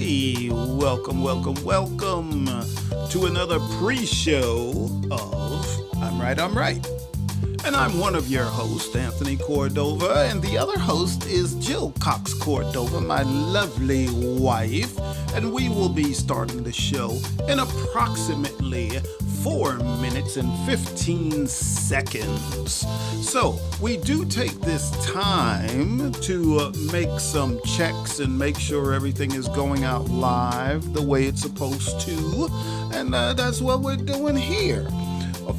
Hey, welcome to another pre-show of I'm Right. And I'm one of your hosts, Anthony Cordova, and the other host is Jill Cox Cordova, my lovely wife. And we will be starting the show in approximately 4 minutes and 15 seconds. So, we do take this time to make some checks and make sure everything is going out live the way it's supposed to. And that's what we're doing here.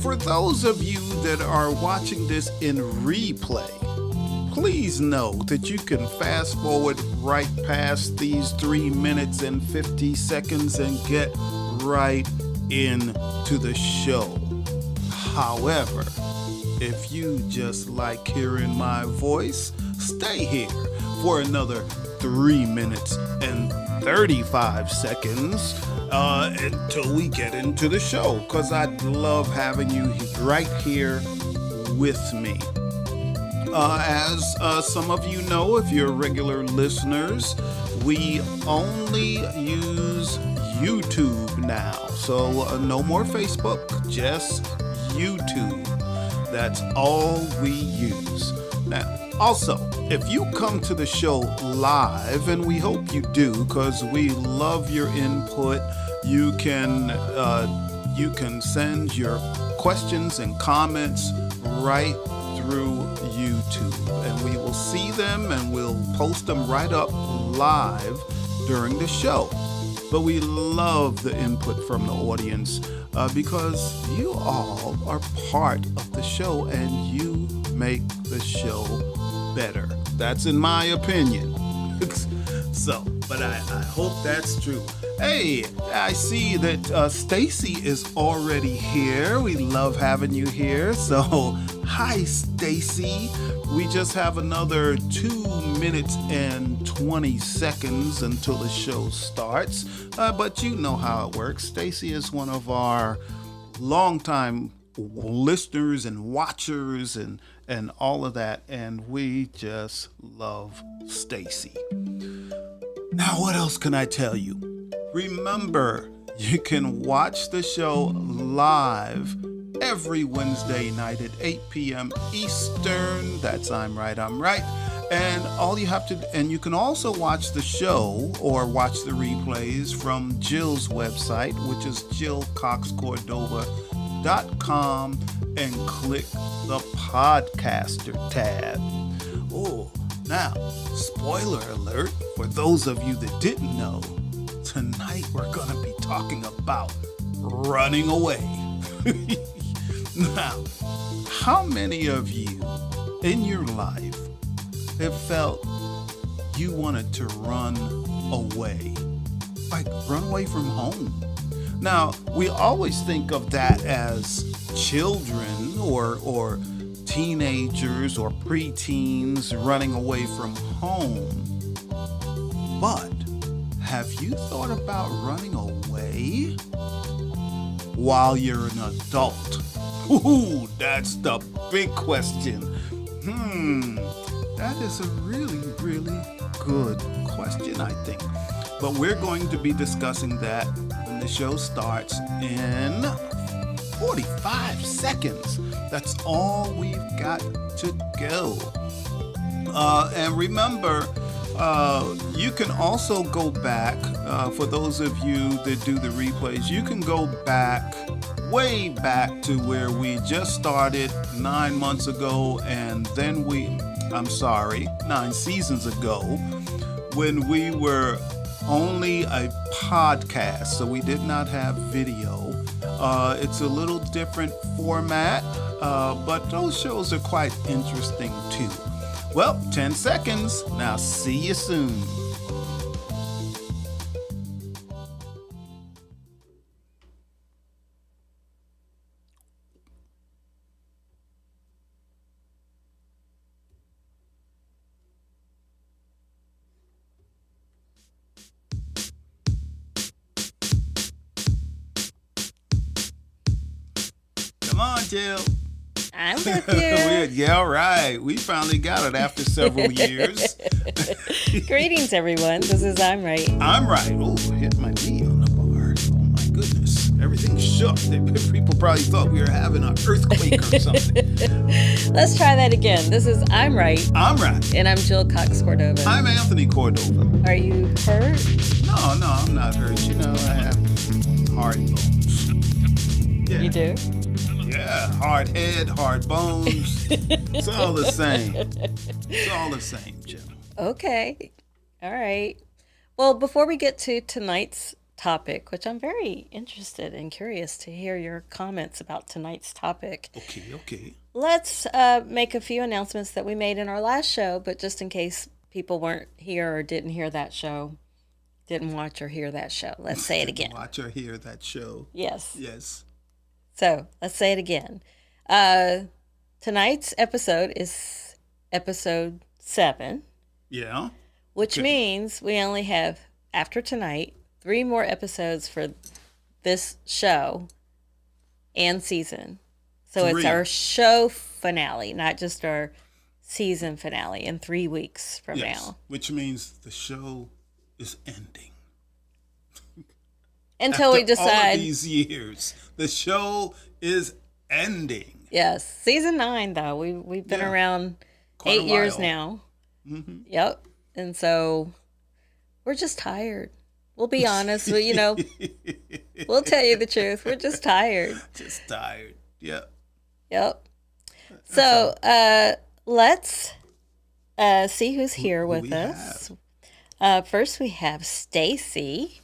For those of you that are watching this in replay, please know that you can fast forward right past these 3 minutes and 50 seconds and get right into the show. However, if you just like hearing my voice, stay here for another 3 minutes and 35 seconds until we get into the show, because I love having you right here with me. As some of you know, if you're regular listeners, we only use YouTube now. So no more Facebook, just YouTube. That's all we use. Now, also, if you come to the show live, and we hope you do, because we love your input, you can send your questions and comments right through YouTube, and we will see them and we'll post them right up live during the show. But we love the input from the audience because you all are part of the show and you make the show better. That's in my opinion. But I hope that's true. Hey, I see that Stacy is already here. We love having you here. So, hi, Stacy. We just have another 2 minutes and 20 seconds until the show starts. But you know how it works. Stacy is one of our longtime listeners and watchers and all of that. And we just love Stacy. Now, what else can I tell you? Remember, you can watch the show live every Wednesday night at 8 p.m. Eastern. That's I'm Right. And all you have to, and you can also watch the show or watch the replays from Jill's website, which is jillcoxcordova.com, and click the podcaster tab. Oh, now, spoiler alert, for those of you that didn't know, tonight we're going to be talking about running away. Now, how many of you in your life have felt you wanted to run away? Like run away from home. Now, we always think of that as children or teenagers or preteens running away from home. But have you thought about running away while you're an adult? Ooh, that's the big question. That is a really, really good question, I think. But we're going to be discussing that when the show starts in 45 seconds. That's all we've got to go. And remember, you can also go back, for those of you that do the replays, you can go back, way back to where we just started 9 months ago, and then 9 seasons ago, when we were only a podcast, so we did not have video. It's a little different format, but those shows are quite interesting too. Well, 10 seconds. Now, see you soon. Come on, Jill. I'm with you. Yeah, right. We finally got it after several years. Greetings, everyone. This is I'm Right. I'm right. Oh, hit my knee on the bar. Oh my goodness. Everything shook. People probably thought we were having an earthquake or something. Let's try that again. This is I'm Right. I'm right. And I'm Jill Cox Cordova. I'm Anthony Cordova. Are you hurt? No, I'm not hurt. You know, I have hard bones. Yeah. You do? Yeah, hard head, hard bones. It's all the same. It's all the same, Jim. Okay. All right. Well, before we get to tonight's topic, which I'm very interested and curious to hear your comments about tonight's topic. Okay. Let's make a few announcements that we made in our last show, but just in case people weren't here or didn't hear that show, didn't watch or hear that show. Let's say it again. Watch or hear that show. Yes. Yes. So let's say it again. Tonight's episode is episode 7. Yeah. Which means we only have, after tonight, 3 more episodes for this show and season. So 3. It's our show finale, not just our season finale in 3 weeks from now. Which means the show is ending. Until After we decide. all of these years, the show is ending. Yes. Season 9, though. We've been around Quite 8 years now. Mm-hmm. Yep. And so we're just tired. We'll be honest. We'll tell you the truth. We're just tired. Just tired. Yep. Yep. So let's see who's here with us. First, we have Stacy.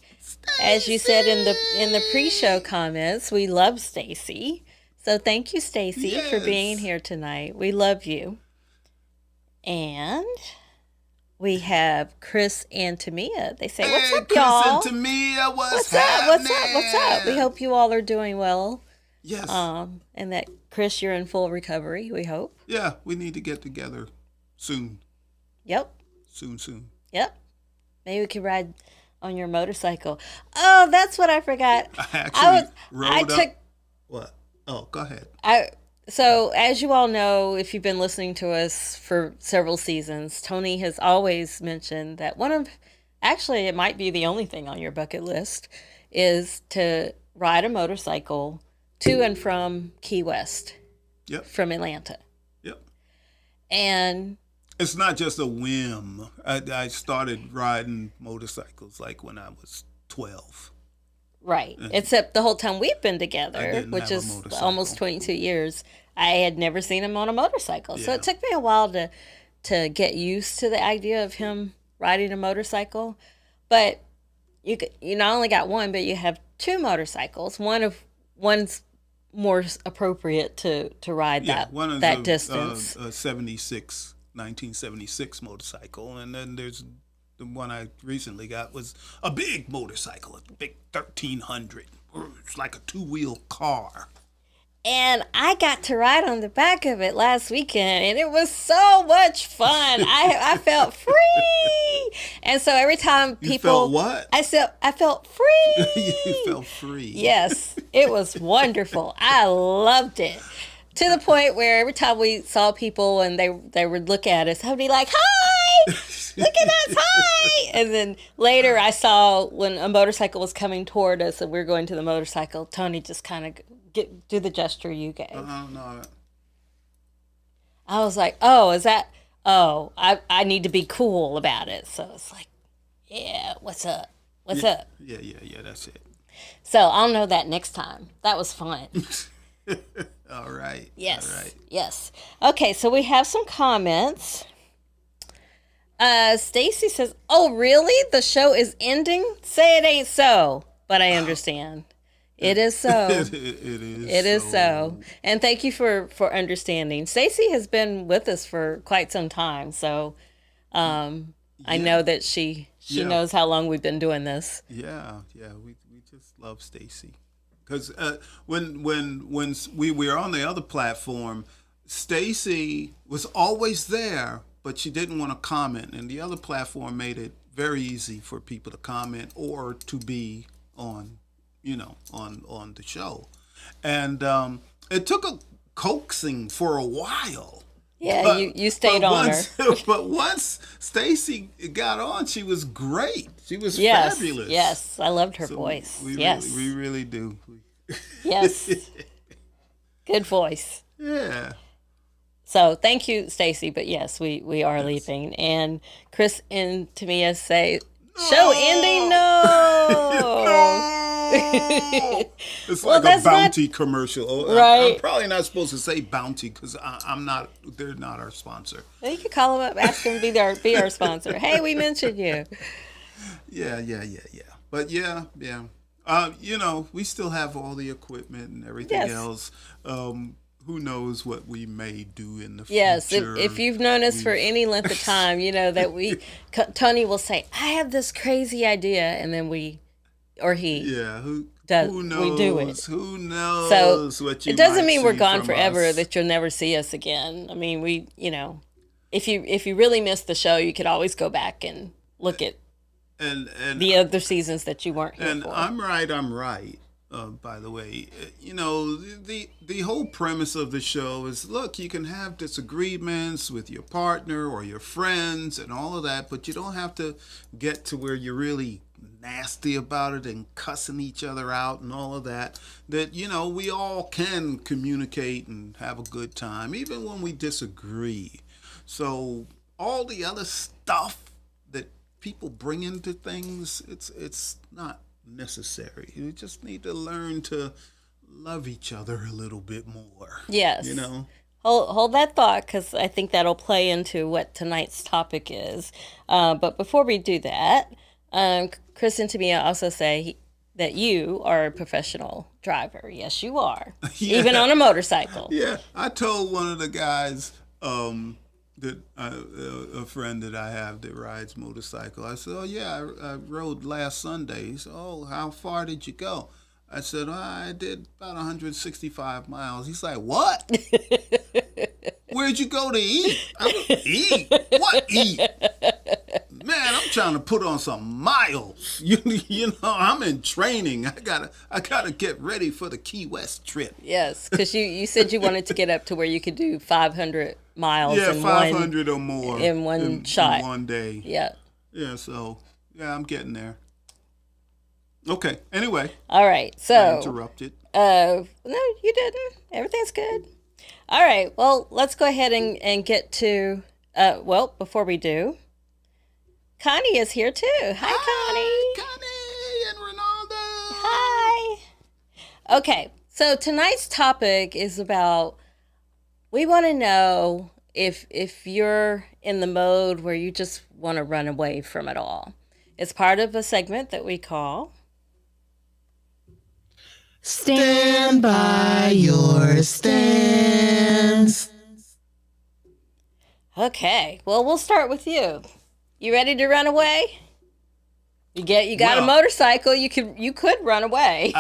As you said in the pre-show comments, we love Stacy. So thank you, Stacy, for being here tonight. We love you. And we have Chris and Tamia. They say, "What's up, y'all?" Chris and Tamia, what's up? What's up? We hope you all are doing well. Yes. And that Chris, you're in full recovery. We hope. Yeah, we need to get together soon. Yep. Soon. Yep. Maybe we could ride on your motorcycle. Oh, that's what I forgot. What? Oh, go ahead. So, as you all know, if you've been listening to us for several seasons, Tony has always mentioned that actually, it might be the only thing on your bucket list, is to ride a motorcycle to and from Key West. Yep. From Atlanta. Yep. And it's not just a whim. I started riding motorcycles like when I was 12. Right. Except the whole time we've been together, which is almost 22 years, I had never seen him on a motorcycle. Yeah. So it took me a while to get used to the idea of him riding a motorcycle. But you not only got one, but you have 2 motorcycles. One's more appropriate to ride that distance. 1976 motorcycle, and then there's the one I recently got was a big motorcycle, a big 1300. It's like a 2-wheel car. And I got to ride on the back of it last weekend, and it was so much fun. I felt free. And so every time people... You felt what? I felt free. You felt free. Yes, it was wonderful. I loved it. To the point where every time we saw people and they would look at us, I'd be like, "Hi! Look at us, hi!" And then later I saw when a motorcycle was coming toward us and we were going to the motorcycle, Tony just kind of do the gesture you gave. No. I was like, I need to be cool about it. So it's like, yeah, what's up? What's up? Yeah, that's it. So I'll know that next time. That was fun. All right. Yes. All right. Yes. Okay, so we have some comments. Stacy says, "Oh, really? The show is ending? Say it ain't so." But I understand. It is so. It is so. And thank you for understanding. Stacy has been with us for quite some time, so I know that she knows how long we've been doing this. Yeah. We just love Stacy. Because when we were on the other platform, Stacy was always there, but she didn't want to comment. And the other platform made it very easy for people to comment or to be on the show. And it took a coaxing for a while. Yeah, But- you stayed on her. But once Stacy got on, she was great. She was Yes, fabulous. yes, I loved her So voice. We Yes, really, we really do. yes, good voice. Yeah. So thank you, Stacy. But yes, we are leaving. And Chris and Tamia say, "Show ending, no." It's Well, like a that's not- Bounty commercial. Oh, Right. I'm probably not supposed to say Bounty because I'm not. They're not our sponsor. You could call them up, ask them to be our sponsor. Hey, we mentioned you. Yeah. But yeah. We still have all the equipment and everything Yes. else. Who knows what we may do in the Yes, future? if you've known us for any length of time, you know that Tony will say, "I have this crazy idea," and then he Yeah. Who we knows? do it. Who knows So what you it doesn't might mean we're see gone from forever, us. that you'll never see us again. I mean, if you really missed the show, you could always go back and look at and the other seasons that you weren't here And for. I'm right. By the way, the whole premise of the show is, look, you can have disagreements with your partner or your friends and all of that, but you don't have to get to where you're really nasty about it and cussing each other out and all of that. That, we all can communicate and have a good time, even when we disagree. So all the other stuff that people bring into things, it's not necessary. You just need to learn to love each other a little bit more. Yes. Hold that thought, because I think that'll play into what tonight's topic is. But before we do that, Chris and Tamia also say that you are a professional driver. Yes, you are. Yeah. Even on a motorcycle. Yeah, I told one of the guys that a friend that I have that rides motorcycle. I said, "Oh yeah, I rode last Sunday." He said, "Oh, how far did you go?" I said, "I did about 165 miles." He's like, "What? Where'd you go to eat?" Eat? What eat? Man, I'm trying to put on some miles. I'm in training. I gotta get ready for the Key West trip. Yes, because you said you wanted to get up to where you could do 500 miles Yeah, in 500 or more in one shot. in one day. Yeah. Yeah, so I'm getting there. Okay. Anyway, All right. I So, interrupted. no, you didn't. Everything's good. All right. Well, let's go ahead and get to, before we do, Connie is here too. Hi, Connie. Connie and Ronaldo. Hi. Okay. So tonight's topic is about, we want to know if you're in the mode where you just want to run away from it all. It's part of a segment that we call Stand by your stands. Okay. Well, we'll start with you. You ready to run away? You got a Well- motorcycle. You could run away.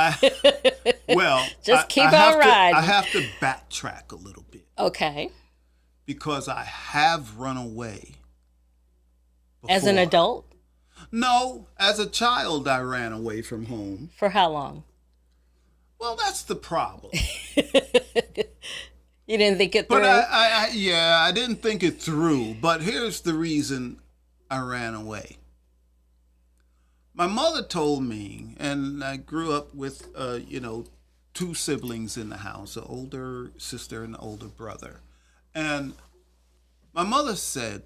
Just keep on have riding. I have to backtrack a little bit Okay. because I have run away. As an before. adult, No, as a child, I ran away from home. for how long? Well, that's the problem. You didn't think it through. But I didn't think it through. But here's the reason I ran away. My mother told me, and I grew up with, two siblings in the house, an older sister and an older brother. And my mother said,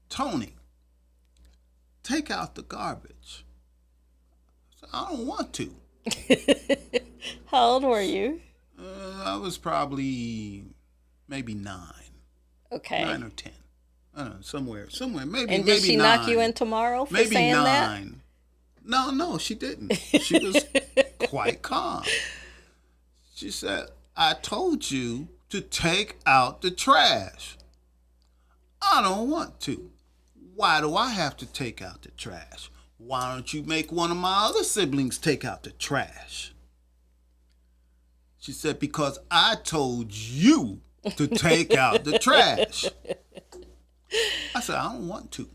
"Tony, take out the garbage." I said, "I don't want to." How old were you? I was probably maybe 9 Okay. or 10. I don't know, somewhere, maybe. And did maybe she 9. knock you in tomorrow for Maybe saying 9. No, she didn't. She was quite calm. She said, "I told you to take out the trash." "I don't want to." "Why do I have to take out the trash? Why don't you make one of my other siblings take out the trash?" She said, "Because I told you to take out the trash." I said, "I don't want to."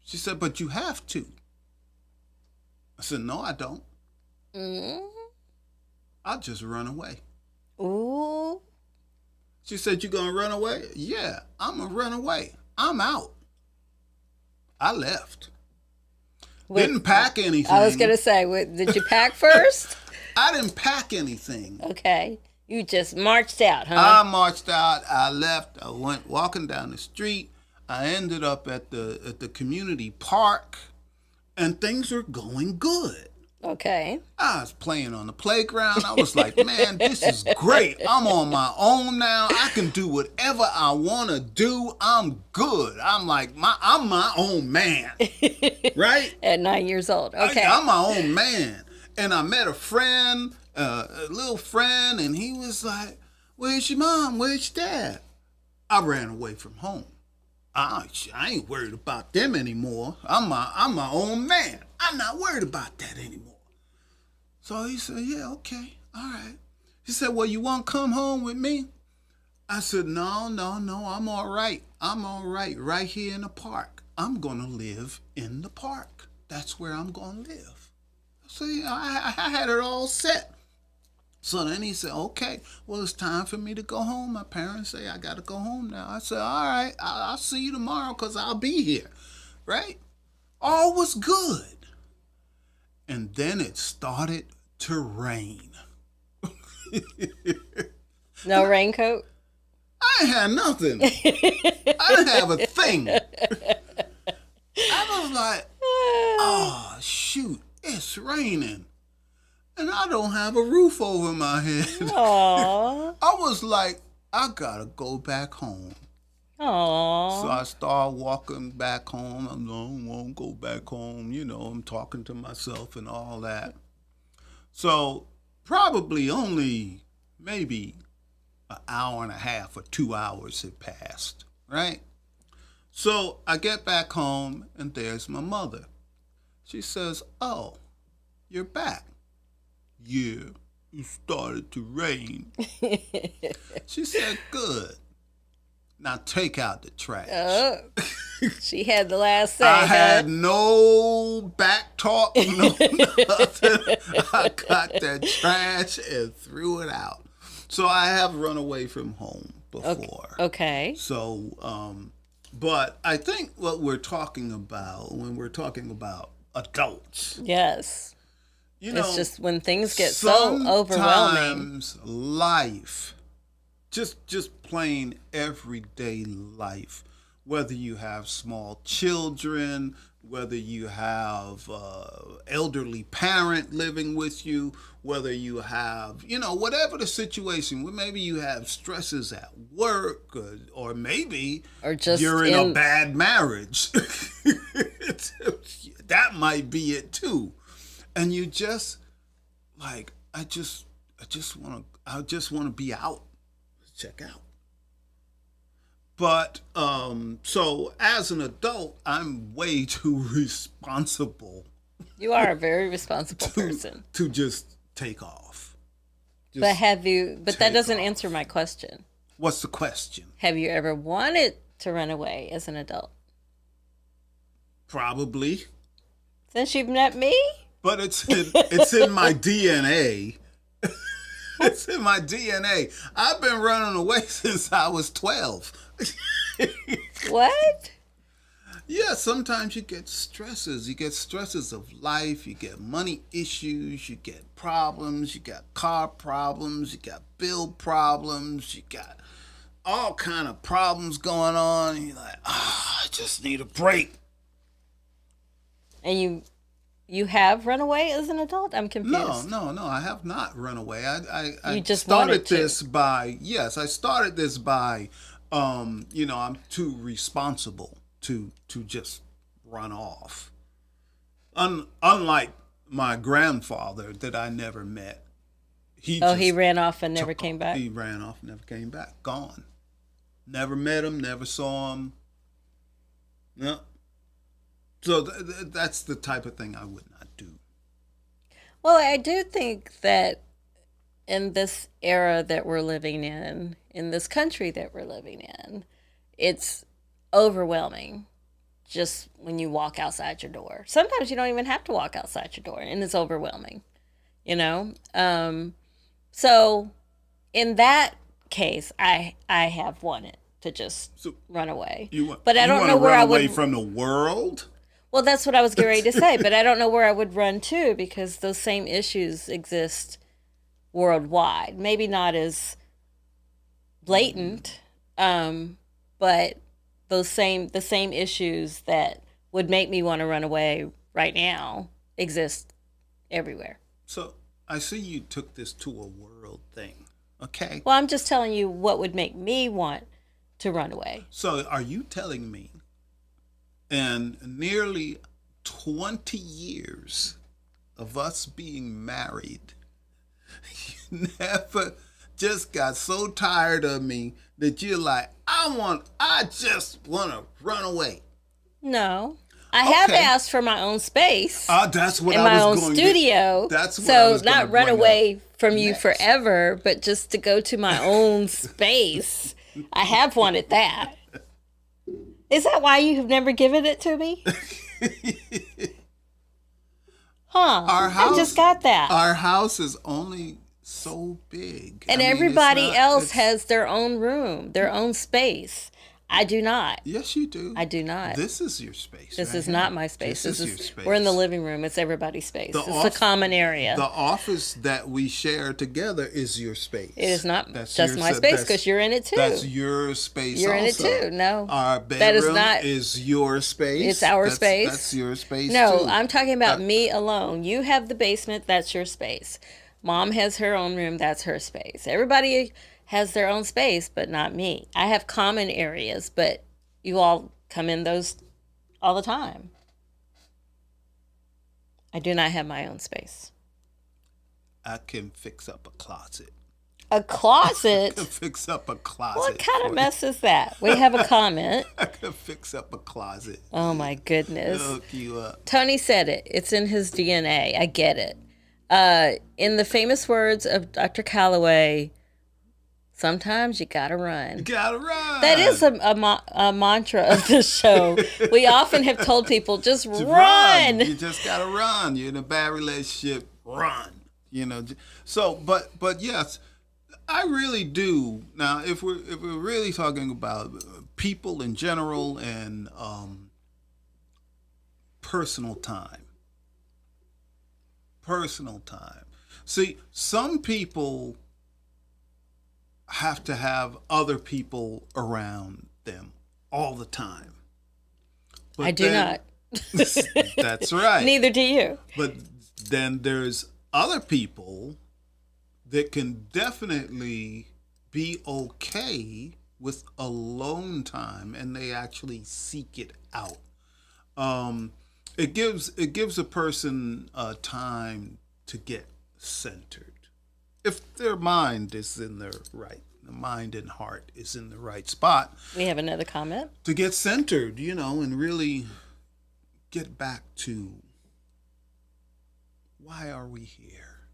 She said, "But you have to." I said, "No, I don't. I'll just run away." Ooh. She said, "You gonna run away?" Yeah, I'm gonna run away. I'm out. I left. Didn't pack anything. I was going to say, did you pack first? I didn't pack anything. Okay. You just marched out, huh? I marched out. I left. I went walking down the street. I ended up at the community park, and things were going good. Okay. I was playing on the playground. I was like, man, this is great. I'm on my own now. I can do whatever I want to do. I'm good. I'm like, I'm my own man. Right? At 9 years old. Okay. I'm my own man. And I met a friend, a little friend, and he was like, "Where's your mom? Where's your dad?" I ran away from home. I ain't worried about them anymore. I'm my own man. I'm not worried about that anymore. So he said, "Yeah, okay, all right." He said, "Well, you want to come home with me?" I said, No, I'm all right. I'm all right here in the park. I'm going to live in the park. That's where I'm going to live. So I had it all set. So then he said, "Okay, well, it's time for me to go home. My parents say I got to go home now." I said, "All right, I'll see you tomorrow because I'll be here." Right? All was good. And then it started to rain. No raincoat? I ain't had nothing. I didn't have a thing. I was like, oh, shoot, it's raining. And I don't have a roof over my head. Aww. I was like, I gotta go back home. Aww. So I started walking back home. I don't want to go back home. You know, I'm talking to myself and all that. So probably only maybe an hour and a half or 2 hours had passed, right? So I get back home and there's my mother. She says, "Oh, you're back." "Yeah, it started to rain." She said, "Good. Now take out the trash." Oh, she had the last say. I had no back talk, no nothing. I got that trash and threw it out. So I have run away from home before. Okay. So, but I think what we're talking about when we're talking about adults, Yes. you know, It's just when things get so overwhelming. sometimes life, just plain everyday life, whether you have small children, whether you have elderly parent living with you, whether you have, you know, whatever the situation, maybe you have stresses at work, or maybe Or just you're in a bad marriage. That might be it too. And you just like, I just want to be out, check out. But so as an adult, I'm way too responsible You are a very responsible person. to just take off. Just But that take doesn't off. answer my question. What's the question? Have you ever wanted to run away as an adult? Probably, Since you've met me? but it's in my DNA. It's in my DNA. I've been running away since I was 12. What? Yeah, sometimes you get stresses. You get stresses of life. You get money issues. You get problems. You got car problems. You got bill problems. You got all kind of problems going on. And you're like, I just need a break. And you have run away as an adult? I'm confused. No, I have not run away. I You just started wanted to. this by, yes, I started this by, you know, I'm too responsible to just run off. Unlike my grandfather that I never met. He ran off and never came back? He ran off, never came back. Gone. Never met him, never saw him. No. So that's the type of thing I would not do. Well, I do think that in this era that we're living in this country that we're living in, it's overwhelming just when you walk outside your door. Sometimes you don't even have to walk outside your door, and it's overwhelming, you know? So in that case, I have wanted to just run away. But I don't know where I would run away from the world. Well, that's what I was getting ready to say, but I don't know where I would run to because those same issues exist worldwide. Maybe not as blatant, but the same issues that would make me want to run away right now exist everywhere. So I see you took this to a world thing. Okay. Well, I'm just telling you what would make me want to run away. So are you telling me in nearly 20 years of us being married, you never just got so tired of me that you're like, I just want to run away? No. I have asked for my own space. That's what in I my was own going studio. To, that's what so I was not run away from you next. forever, but just to go to my own space. I have wanted that. Is that why you have never given it to me? Huh. I just got that. Our house is only so big. And everybody else has their own room, their own space. I do not. Yes, you do. I do not. This is your space. This is not my space. This is your space. We're in the living room. It's everybody's space. It's a common area. The office that we share together is your space. It is not just my space because you're in it too. That's your space. You're in it too. No, our bedroom that is not. Is your space. It's our space. That's your space. No, too. I'm talking about me alone. You have the basement. That's your space. Mom has her own room. That's her space. Everybody has their own space, but not me. I have common areas, but you all come in those all the time. I do not have my own space. I can fix up a closet. A closet? I can fix up a closet. What kind of mess is that? We have a comment. I can fix up a closet. Oh my goodness. Hook you up. Tony said it. It's in his DNA. I get it. In the famous words of Dr. Calloway, sometimes you gotta run. You gotta run. That is a mantra of the show. We often have told people, just run. You just gotta run. You're in a bad relationship, run. So, but yes, I really do. Now, if we're really talking about people in general and personal time. See, some people have to have other people around them all the time. But I do not. That's right. Neither do you. But then there's other people that can definitely be okay with alone time, and they actually seek it out. It gives a person time to get centered. If their mind is in the mind and heart is in the right spot. We have another comment. To get centered, and really get back to why are we here?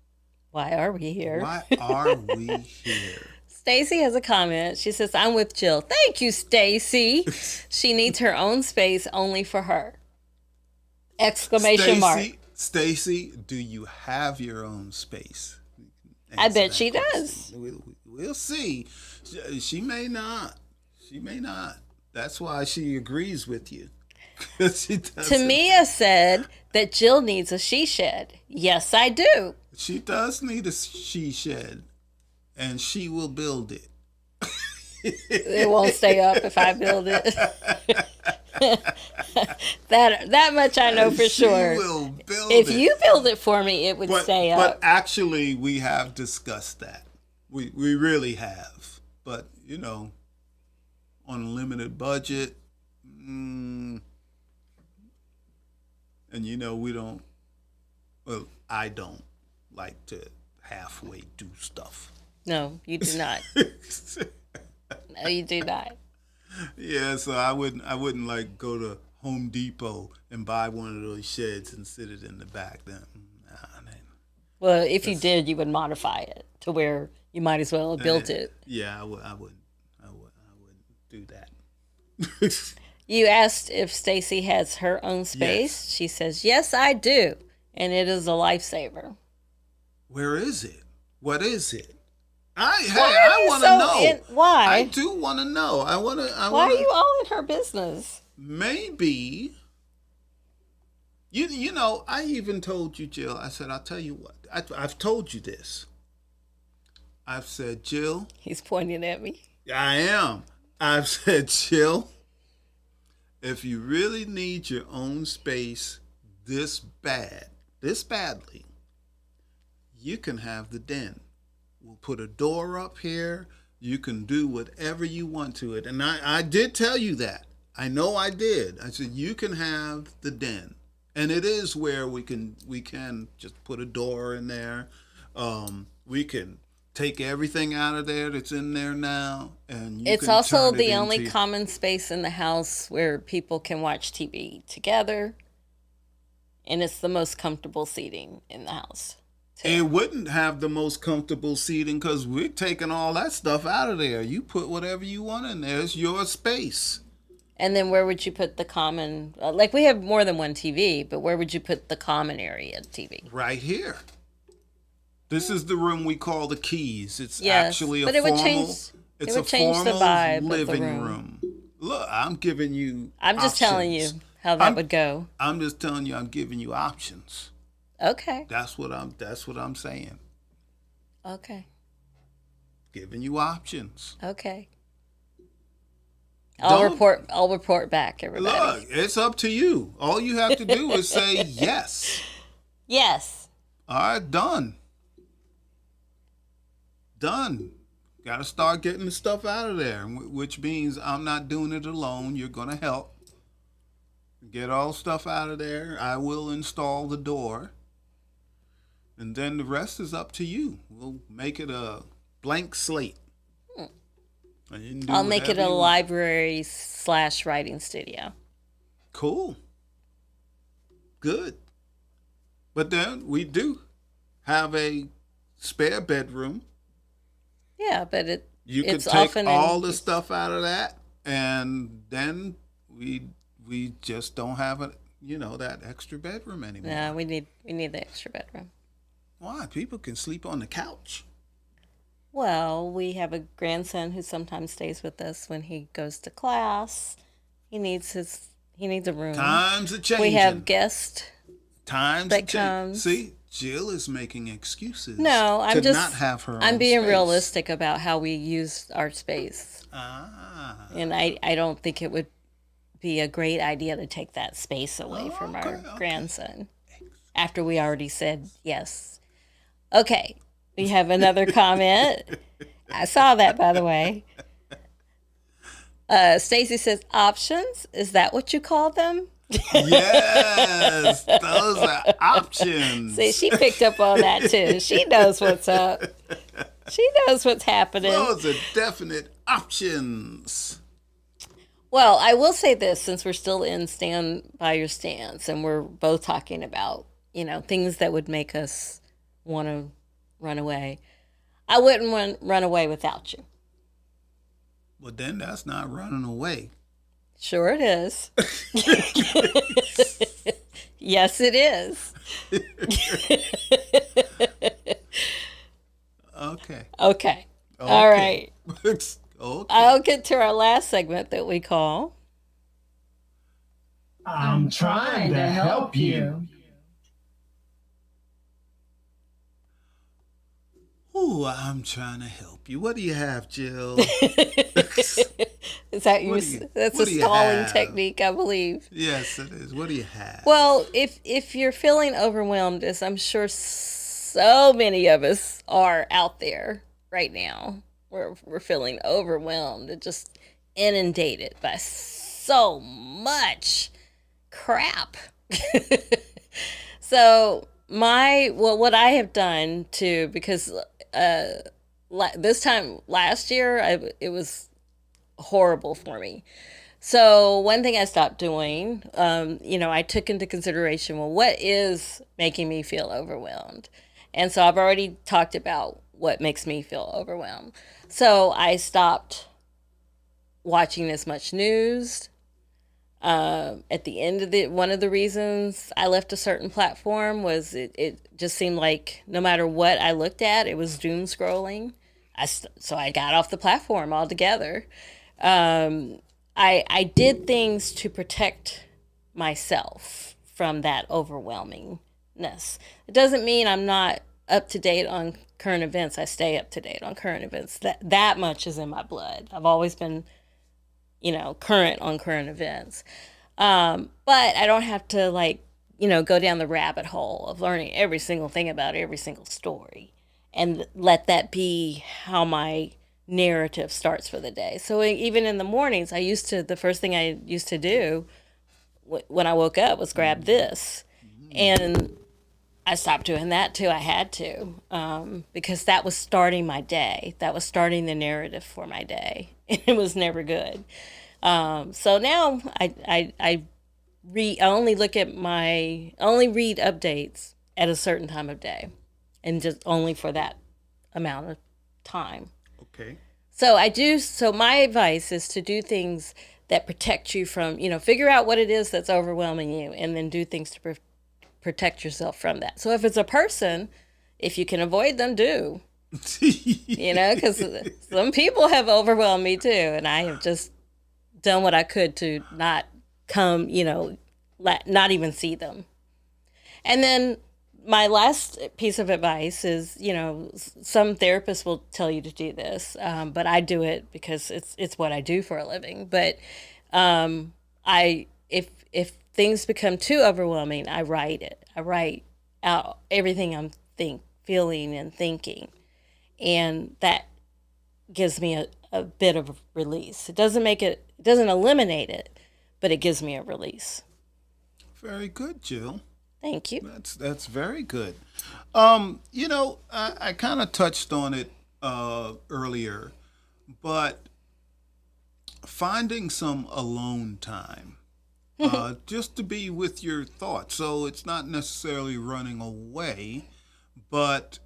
Why are we here? Why are we here? Stacy has a comment. She says, I'm with Jill. Thank you, Stacy. She needs her own space only for her. Exclamation mark. Stacy, do you have your own space? I bet she does. We'll see. She may not. That's why she agrees with you. Tamia said that Jill needs a she shed. Yes, I do. She does need a she shed, and she will build it. It won't stay up if I build it. that much I know for sure. She will build if it. you build it for me, it would stay up. But actually, we have discussed that. We really have. But, on a limited budget, and we don't, well, I don't like to halfway do stuff. No, you do not. No, you do not. Yeah, so I wouldn't like go to Home Depot and buy one of those sheds and sit it in the back. Then, well, if you did, you would modify it to where you might as well have built it. Yeah, I wouldn't do that. You asked if Stacy has her own space. Yes. She says, yes, I do. And it is a lifesaver. Where is it? What is it? I want to so know. why? I do want to know. Why are you all in her business? Maybe. You know, I even told you, Jill. I said, I'll tell you what. I've told you this. I've said, Jill. He's pointing at me. I am. I've said, Jill, if you really need your own space this badly, you can have the den. We'll put a door up here. You can do whatever you want to it. And I did tell you that. I know I did. I said, you can have the den. And it is where we can just put a door in there. We can take everything out of there that's in there now, and it's also the only common space in the house where people can watch TV together, and it's the most comfortable seating in the house. It wouldn't have the most comfortable seating because we're taking all that stuff out of there. You put whatever you want in there. It's your space. And then where would you put the common, like we have more than one TV, but where would you put the common area TV? Right here. This is the room we call the keys. It's yes, actually a but formal, it would change the vibe living of the room. Look, I'm giving you I'm just telling you how that would go. I'm just telling you I'm giving you options. Okay. That's what I'm saying. Okay. Giving you options. Okay. I'll report back, everybody. Look, it's up to you. All you have to do is say yes. Yes. All right, done. Done. Got to start getting the stuff out of there, which means I'm not doing it alone. You're going to help. Get all stuff out of there. I will install the door. And then the rest is up to you. We'll make it a blank slate. I'll make it a library/writing studio. Cool. Good. But then we do have a spare bedroom. Yeah, but you could take all the stuff out of that, and then we just don't have that extra bedroom anymore. No, we need the extra bedroom. Why? People can sleep on the couch. Well, we have a grandson who sometimes stays with us when he goes to class. He needs a room. Times are changing. We have guests. Times that changing. See, Jill is making excuses. No, I'm to just not have her. I'm being space. realistic about how we use our space. And I don't think it would be a great idea to take that space away from our grandson after we already said yes. Okay. We have another comment. I saw that, by the way. Stacy says, options? Is that what you call them? Yes, those are options. See, she picked up on that, too. She knows what's up. She knows what's happening. Those are definite options. Well, I will say this, since we're still in Stand By Your Stance, and we're both talking about, things that would make us want to run away. I wouldn't run away without you. Well, then that's not running away. Sure it is. Yes, it is. Okay. Okay. All right. Okay. I'll get to our last segment that we call I'm trying to help you. Oh, I'm trying to help you. What do you have, Jill? Is that that's a stalling technique, I believe. Yes, it is. What do you have? Well, if you're feeling overwhelmed, as I'm sure so many of us are out there right now, we're feeling overwhelmed and just inundated by so much crap. So what I have done too, because this time last year it was horrible for me. So one thing I stopped doing, I took into consideration, well, what is making me feel overwhelmed? And so I've already talked about what makes me feel overwhelmed. So I stopped watching as much news. At the end of one of the reasons I left a certain platform was it just seemed like no matter what I looked at, it was doom scrolling. So I got off the platform altogether. I did things to protect myself from that overwhelmingness. It doesn't mean I'm not up to date on current events. I stay up to date on current events. That much is in my blood. I've always been, current on current events. But I don't have to go down the rabbit hole of learning every single thing about every single story and let that be how my narrative starts for the day. So even in the mornings, the first thing I used to do when I woke up was grab this. And I stopped doing that too. I had to, because that was starting my day. That was starting the narrative for my day. And it was never good. So now I only read updates at a certain time of day, and just only for that amount of time. Okay. So my advice is to do things that protect you from, figure out what it is that's overwhelming you, and then do things to protect yourself from that. So if it's a person, if you can avoid them, do. Because some people have overwhelmed me too, and I have just done what I could to not come, not even see them. And then my last piece of advice is, some therapists will tell you to do this, but I do it because it's what I do for a living. But if things become too overwhelming, I write it. I write out everything I'm feeling and thinking, and that gives me a bit of a release. It doesn't eliminate it, but it gives me a release. Very good, Jill. Thank you. That's very good. I kind of touched on it earlier, but finding some alone time, just to be with your thoughts. So it's not necessarily running away, but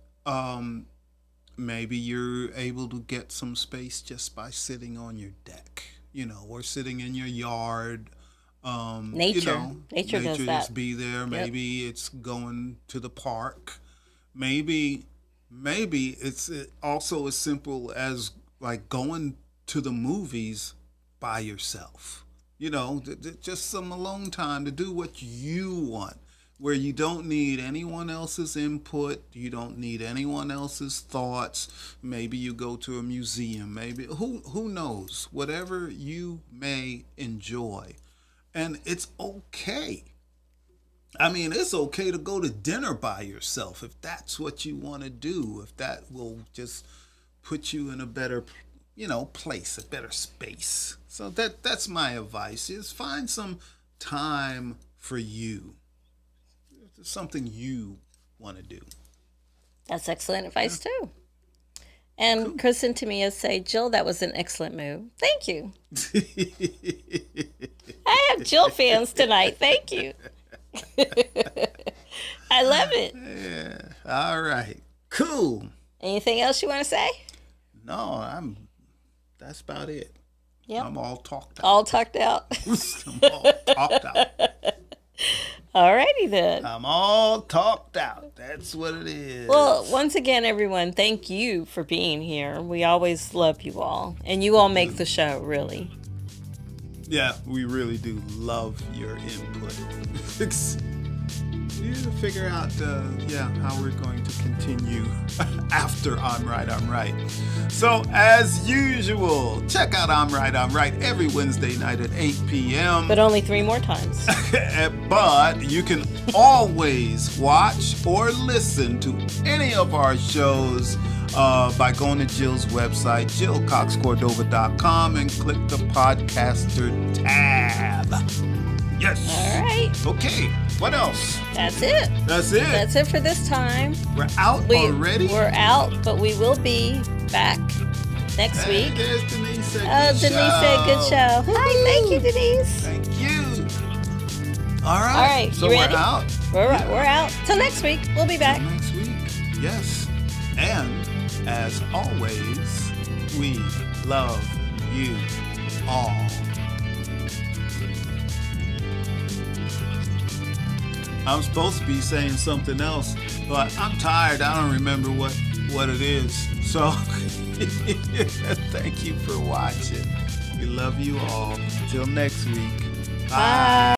maybe you're able to get some space just by sitting on your deck, or sitting in your yard. Nature does that. Just be there. Yep. Maybe it's going to the park. Maybe it's also as simple as like going to the movies by yourself. Just some alone time to do what you want, where you don't need anyone else's input. You don't need anyone else's thoughts. Maybe you go to a museum. Maybe who knows? Whatever you may enjoy. And it's okay. I mean, it's okay to go to dinner by yourself if that's what you want to do, if that will just put you in a better, place, a better space. So that's my advice, is find some time for you. Something you want to do. That's excellent advice too. And cool. Chris and Tamia say, Jill, that was an excellent move. Thank you. I have Jill fans tonight. Thank you. I love it. Yeah. All right. Cool. Anything else you want to say? No, that's about it. Yep. I'm all talked out. All talked out. I'm all talked out. Alrighty then. I'm all talked out. That's what it is. Well, once again, everyone, thank you for being here. We always love you all. And you all make the show, really. Yeah, we really do love your input. We need to figure out, how we're going to continue after I'm Right. So, as usual, check out I'm Right every Wednesday night at 8 p.m. But only 3 more times. But you can always watch or listen to any of our shows by going to Jill's website, JillCoxCordova.com, and click the podcaster tab. Yes. All right. Okay. What else? That's it. That's it. That's it for this time. We're out already? We're out, but we will be back next week. There's Denise. Denise said good show. Woo-hoo. Hi, thank you, Denise. Thank you. All right. All right. So you ready? We're out. We're out. Till next week. We'll be back. Till next week. Yes. And as always, we love you all. I'm supposed to be saying something else, but I'm tired. I don't remember what it is. So thank you for watching. We love you all. Till next week. Bye.